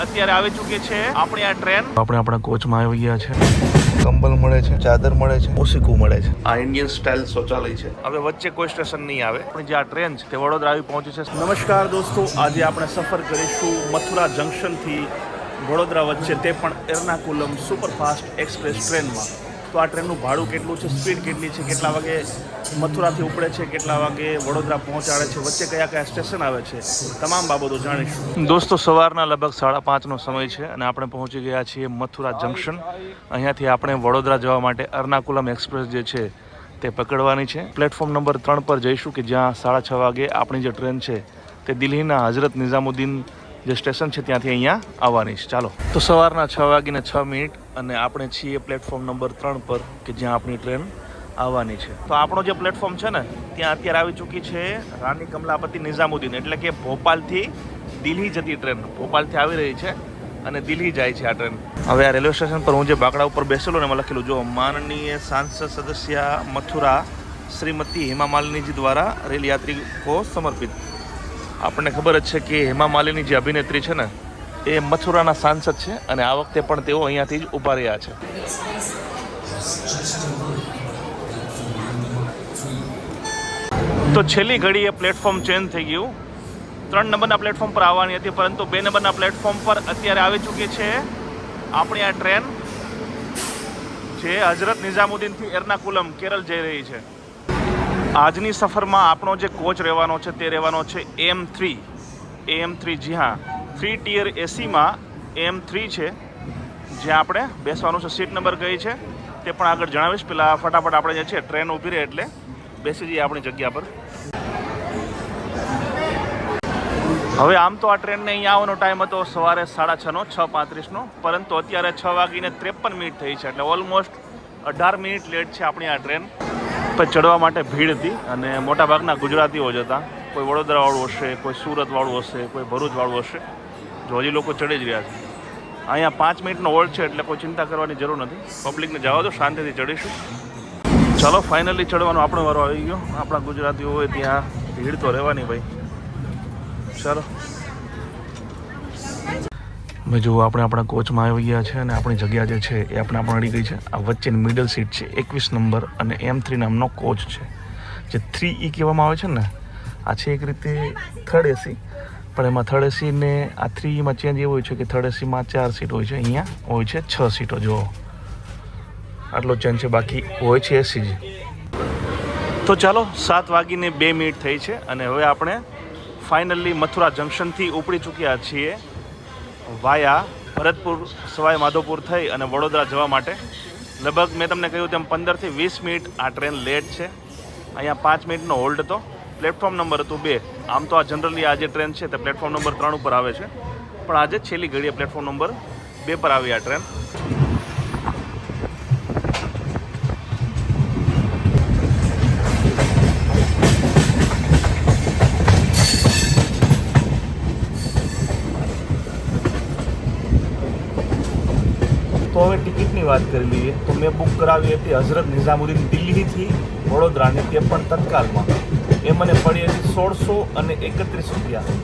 અત્યારે આવી ચૂકી છે આપણી આ ટ્રેન. આપણે આપણા કોચમાં આવી ગયા છે. કંબલ મળે છે, ચાદર મળે છે, ઓશીકું મળે છે. આ ઇન્ડિયન સ્ટાઇલ શૌચાલય છે. હવે વચ્ચે કોઈ સ્ટેશન નહીં આવે. આપણી જે આ ટ્રેન છે તે વડોદરા આવી પહોંચી છે. નમસ્કાર દોસ્તો, આજે આપણે સફર કરીશું મથુરા જંકશનથી વડોદરા વચ્ચે, તે પણ એર્નાકુલમ સુપરફાસ્ટ એક્સપ્રેસ ટ્રેનમાં. તો આ ટ્રેનનું ભાડું કેટલું છે, સ્પીડ કેટલી છે, કેટલા વાગે મથુરાથી ઉપડે છે, કેટલા વાગે વડોદરા પહોંચાડે છે, વચ્ચે કયા કયા સ્ટેશન આવે છે, તમામ બાબતો જાણીશું. દોસ્તો, સવારના લગભગ 5:30નો સમય છે અને આપણે પહોંચી ગયા છીએ મથુરા જંકશન. અહીંયાથી આપણે વડોદરા જવા માટે એર્નાકુલમ એક્સપ્રેસ જે છે તે પકડવાની છે. પ્લેટફોર્મ નંબર 3 પર જઈશું કે જ્યાં 6:30 વાગે આપણી જે ટ્રેન છે તે દિલ્હીના હઝરત નિઝામુદ્દીન જે સ્ટેશન છે ત્યાંથી અહીંયા આવવાની છે. ચાલો, તો સવારના 6:06 અને આપણે છીએ પ્લેટફોર્મ નંબર 3 પર કે જ્યાં આપણી ટ્રેન આવવાની છે. તો આપણો જે પ્લેટફોર્મ છે ને ત્યાં અત્યારે આવી ચૂકી છે રાની કમલાપતિ નિઝામુદ્દીન, એટલે કે ભોપાલથી દિલ્હી જતી ટ્રેન. ભોપાલથી આવી રહી છે અને દિલ્હી જાય છે આ ટ્રેન. હવે આ રેલવે સ્ટેશન પર હું જે બાકડા ઉપર બેસેલો ને એમાં લખેલું જો, માનનીય સાંસદ સદસ્ય મથુરા શ્રીમતી હેમા માલિનીજી દ્વારા રેલ યાત્રિકો સમર્પિત. આપણને ખબર જ છે કે હેમા માલિની જે અભિનેત્રી છે ને એ મથુરાના સાંસદ છે અને આ વખતે પણ તેઓ અહીંયાથી જ ઊભા રહ્યા છે. તો છેલ્લી ઘડીએ પ્લેટફોર્મ ચેન્જ થઈ ગયું. 3 નંબરના પ્લેટફોર્મ પર આવવાની હતી, પરંતુ 2 નંબરના પ્લેટફોર્મ પર અત્યારે આવી ચૂકી છે આપણી આ ટ્રેન જે હઝરત નિઝામુદ્દીનથી એર્નાકુલમ કેરળ જઈ રહી છે. આજની સફરમાં આપણો જે કોચ રહેવાનો છે તે રહેવાનો છે AM3. જી હા, 3 ટિયર એસીમાં AM3 છે જ્યાં આપણે બેસવાનું છે. સીટ નંબર કઈ છે તે પણ આગળ જણાવીશ. પહેલાં ફટાફટ આપણે જે છે ટ્રેન ઊભી રહે એટલે બેસી જઈએ આપણી જગ્યા પર. હવે આમ તો આ ટ્રેનને અહીંયા આવવાનો ટાઈમ હતો સવારે 6:30નો, 6:35નો, પરંતુ અત્યારે 6:53 થઈ છે, એટલે ઓલમોસ્ટ 18 મિનિટ લેટ છે આપણી આ ટ્રેન. પર ચડવા માટે ભીડ હતી અને મોટાભાગના ગુજરાતીઓ જ હતા. કોઈ વડોદરાવાળું હશે, કોઈ સુરતવાળું હશે, કોઈ ભરૂચવાળું હશે. જો હજી લોકો ચડી જ રહ્યા છે. અહીંયા 5 મિનિટનો હોલ્ડ છે એટલે કોઈ ચિંતા કરવાની જરૂર નથી. પબ્લિકને જવા દો, શાંતિથી ચડીશું. ચાલો, ફાઇનલી ચડવાનો આપણો વારો આવી ગયો. આપણા ગુજરાતીઓ હોય ત્યાં ભીડ તો રહેવાની ભાઈ. ચાલો ભાઈ, જો આપણે આપણા કોચમાં આવી ગયા છે અને આપણી જગ્યા જે છે એ આપણે મળી ગઈ છે. આ વચ્ચેની મિડલ સીટ છે, 21 નંબર, અને M3 નામનો કોચ છે જે 3E કહેવામાં આવે છે ને. આ છે એક રીતે થર્ડ એસી, પણ એમાં થર્ડ એસીને આ 3Eમાં ચેન્જ એવું હોય છે કે થર્ડ એસીમાં 4 સીટ હોય છે, અહીંયા હોય છે 6 સીટો. જો આટલો ચેન્જ છે, બાકી હોય છે એસી જ. તો ચાલો, 7:02 થઈ છે અને હવે આપણે ફાઇનલી મથુરા જંકશનથી ઉપડી ચૂક્યા છીએ વાયા ભરતપુર, સવાઈ માધોપુર થઈ અને વડોદરા જવા માટે. લગભગ મેં તમને કહ્યું તેમ 15 થી 20 મિનિટ આ ટ્રેન લેટ છે. અહીંયા 5 મિનિટનો હોલ્ડ હતો. પ્લેટફોર્મ નંબર હતું 2. આમ તો આ જનરલી આ જે ટ્રેન છે તે પ્લેટફોર્મ નંબર 3 ઉપર આવે છે, પણ આજે છેલ્લી ઘડીએ પ્લેટફોર્મ નંબર 2 પર આવી આ ટ્રેન. તો હવે ટિકિટની વાત કરી લઈએ. તો મેં બુક કરાવી હતી હઝરત નિઝામુદ્દીન દિલ્હીથી વડોદરાની, તે પણ તત્કાલમાં. એ મને પડી હતી 1631 રૂપિયા.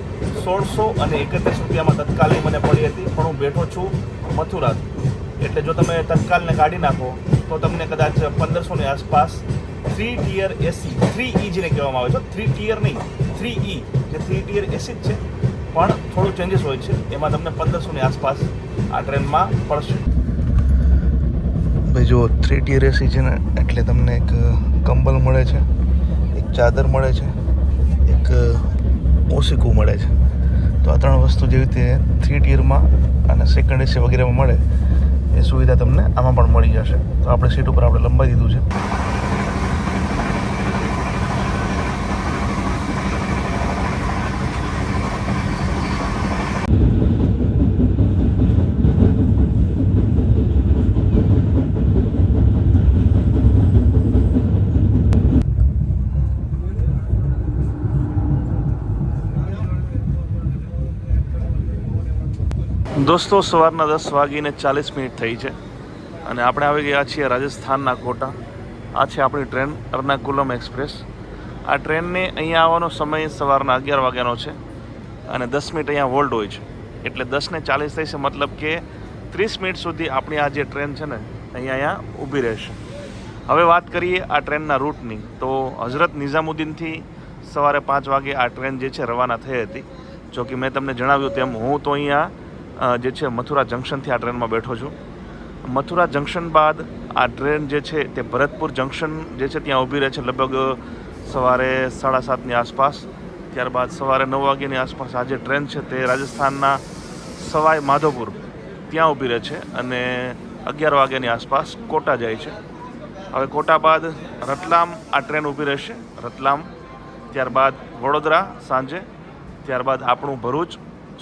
1631 રૂપિયામાં તત્કાલની મને પડી હતી, પણ હું બેઠો છું મથુરાથી. એટલે જો તમે તત્કાલને કાઢી નાખો તો તમને કદાચ 1500ની આસપાસ 3 ટિયર એસી, 3E જેને કહેવામાં આવે છે, 3 ટિયર નહીં, 3E જે 3 ટિયર એસી જ છે, પણ થોડું ચેન્જીસ હોય છે. એમાં તમને 1500ની આસપાસ આ ટ્રેનમાં પડશે. ભાઈ જો 3 ટિયર એસી છે ને, એટલે તમને એક કંબલ મળે છે, એક ચાદર મળે છે, એક ઓશીકું મળે છે. તો આ 3 વસ્તુ જેવી રીતે 3 ટિયરમાં અને સેકન્ડ એસી વગેરેમાં મળે એ સુવિધા તમને આમાં પણ મળી જશે. તો આપણે સીટ ઉપર આપણે લંબાઈ દીધું છે. દોસ્તો, સવારના 10:40 થઈ છે અને આપણે આવી ગયા છીએ રાજસ્થાનના કોટા. આ છે આપણી ટ્રેન એર્નાકુલમ એક્સપ્રેસ. આ ટ્રેનને અહીંયા આવવાનો સમય સવારના 11 વાગ્યાનો છે અને 10 મિનિટ અહીંયા હોલ્ડ હોય છે. એટલે 10:40 થઈ છે, મતલબ કે 30 મિનિટ સુધી આપણી આ જે ટ્રેન છે ને અહીંયા ઊભી રહેશે. હવે વાત કરીએ આ ટ્રેનના રૂટની. તો હઝરત નિઝામુદ્દીનથી સવારે 5 વાગે આ ટ્રેન જે છે રવાના થઈ હતી. જો કે મેં તમને જણાવ્યું તેમ હું તો અહીંયા જે છે મથુરા જંકશનથી આ ટ્રેનમાં બેઠો છું. મથુરા જંકશન બાદ આ ટ્રેન જે છે તે ભરતપુર જંકશન જે છે ત્યાં ઊભી રહે છે લગભગ સવારે 7:30ની આસપાસ. ત્યારબાદ સવારે 9 વાગ્યાની આસપાસ આ જે ટ્રેન છે તે રાજસ્થાનના સવાઈ માધોપુર ત્યાં ઊભી રહે છે અને 11 વાગ્યાની આસપાસ કોટા જાય છે. હવે કોટા બાદ રતલામ આ ટ્રેન ઊભી રહેશે, રતલામ. ત્યારબાદ વડોદરા સાંજે, ત્યારબાદ આપણું ભરૂચ,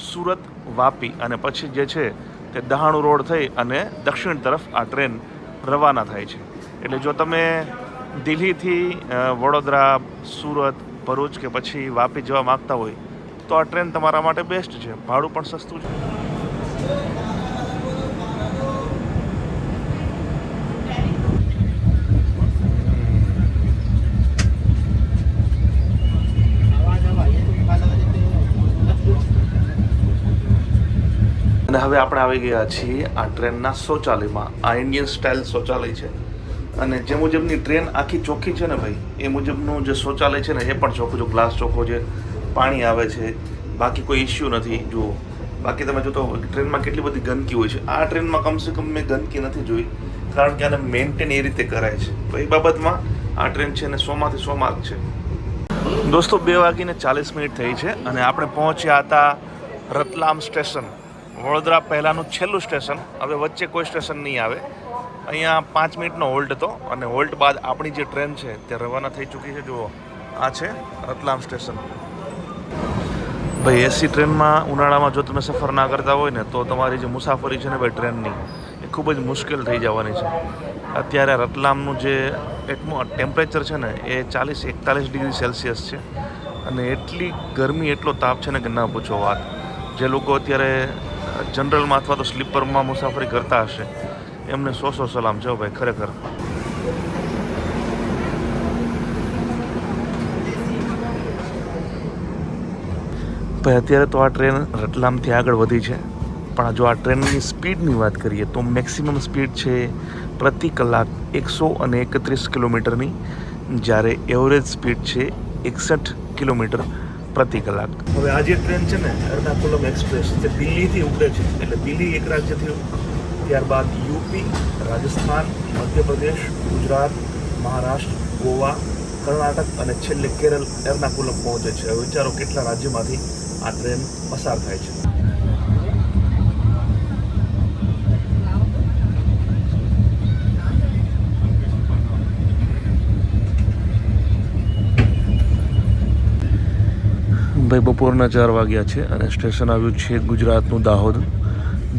સુરત, વાપી અને પછી જે છે તે દહાણુ રોડ થઈ અને દક્ષિણ તરફ આ ટ્રેન રવાના થાય છે. એટલે જો તમે દિલ્હીથી વડોદરા, સુરત, ભરૂચ કે પછી વાપી જવા માગતા હોય તો આ ટ્રેન તમારા માટે બેસ્ટ છે. ભાડું પણ સસ્તું છે. અને હવે આપણે આવી ગયા છીએ આ ટ્રેનના શૌચાલયમાં. આ ઇન્ડિયન સ્ટાઇલ શૌચાલય છે અને જે મુજબની ટ્રેન આખી ચોખ્ખી છે ને ભાઈ, એ મુજબનું જે શૌચાલય છે ને એ પણ ચોખ્ખું. જો ગ્લાસ ચોખ્ખો છે, પાણી આવે છે, બાકી કોઈ ઇસ્યુ નથી. જુઓ, બાકી તમે જોતો ટ્રેનમાં કેટલી બધી ગંદકી હોય છે. આ ટ્રેનમાં કમસે કમ મેં ગંદકી નથી જોઈ, કારણ કે આને મેન્ટેન એ રીતે કરાય છે. તો એ બાબતમાં આ ટ્રેન છે ને 100માંથી 100 માર્ક છે. દોસ્તો 2:40 થઈ છે અને આપણે પહોંચ્યા હતા રતલામ સ્ટેશન. વડોદરા પહેલાંનું છેલ્લું સ્ટેશન. હવે વચ્ચે કોઈ સ્ટેશન નહીં આવે. અહીંયા 5 મિનિટનો હોલ્ટ હતો અને હોલ્ટ બાદ આપણી જે ટ્રેન છે તે રવાના થઈ ચૂકી છે. જુઓ, આ છે રતલામ સ્ટેશન. ભાઈ એસી ટ્રેનમાં ઉનાળામાં જો તમે સફર ના કરતા હોય ને તો તમારી જે મુસાફરી છે ને ભાઈ ટ્રેનની, એ ખૂબ જ મુશ્કેલ થઈ જવાની છે. અત્યારે રતલામનું જે ટેમ્પરેચર છે ને એ 40-41 ડિગ્રી સેલ્સિયસ છે અને એટલી ગરમી, એટલો તાપ છે ને કે ના પૂછો વાત. જે લોકો અત્યારે જનરલમાં અથવા તો સ્લીપરમાં મુસાફરી કરતા હશે એમને 100 સલામ છે ભાઈ, ખરેખર. ભાઈ અત્યારે તો આ ટ્રેન રતલામથી આગળ વધી છે, પણ જો આ ટ્રેનની સ્પીડની વાત કરીએ તો મેક્સિમમ સ્પીડ છે પ્રતિ કલાક 131 કિલોમીટરની, જ્યારે એવરેજ સ્પીડ છે 61 કિલોમીટર પ્રતિ કલાક. હવે આ જે ટ્રેન છે ને એર્નાકુલમ એક્સપ્રેસ, તે દિલ્હીથી ઉપડે છે. એટલે દિલ્હી એક રાજ્યથી, ત્યારબાદ યુપી, રાજસ્થાન, મધ્યપ્રદેશ, ગુજરાત, મહારાષ્ટ્ર, ગોવા, કર્ણાટક અને છેલ્લે કેરળ એર્નાકુલમ પહોંચે છે. હવે વિચારો કેટલા રાજ્યમાંથી આ ટ્રેન પસાર થાય છે. ભાઈ બપોરના 4 વાગ્યા છે અને સ્ટેશન આવ્યું છે ગુજરાતનું દાહોદ.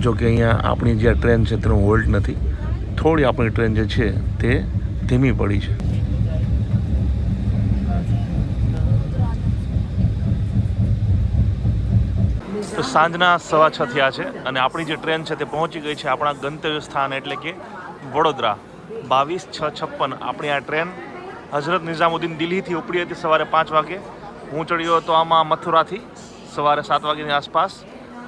જો કે અહીંયા આપણી જે ટ્રેન છે તેનો હોલ્ટ નથી. થોડી આપણી ટ્રેન જે છે તે ધીમી પડી છે. તો સાંજના 6:15 થયા છે અને આપણી જે ટ્રેન છે તે પહોંચી ગઈ છે આપણા ગંતવ્ય સ્થાન એટલે કે વડોદરા. 22:56 આપણી આ ટ્રેન હઝરત નિઝામુદ્દીન દિલ્હીથી ઉપડી હતી સવારે 5 વાગે. હું ચડ્યો હતો આમાં મથુરાથી સવારે 7 વાગ્યાની આસપાસ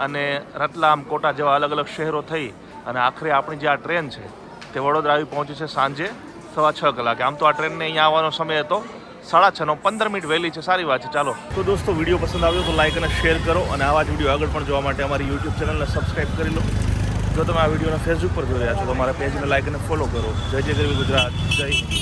અને રતલામ, કોટા જેવા અલગ અલગ શહેરો થઈ અને આખરે આપણી જે આ ટ્રેન છે તે વડોદરા આવી પહોંચી છે સાંજે 6:15 કલાકે. આમ તો આ ટ્રેનને અહીંયા આવવાનો સમય હતો 6:30નો, 15 મિનિટ વહેલી છે. સારી વાત છે. ચાલો તો દોસ્તો, વિડીયો પસંદ આવ્યો તો લાઇક અને શેર કરો અને આવા જ વિડીયો આગળ પણ જોવા માટે અમારી યુટ્યુબ ચેનલને સબસ્ક્રાઈબ કરી લો. જો તમે આ વિડીયોને ફેસબુક પર જોઈ રહ્યા છો તો અમારા પેજને લાઇક અને ફોલો કરો. જય જય ગરવી ગુજરાત, જય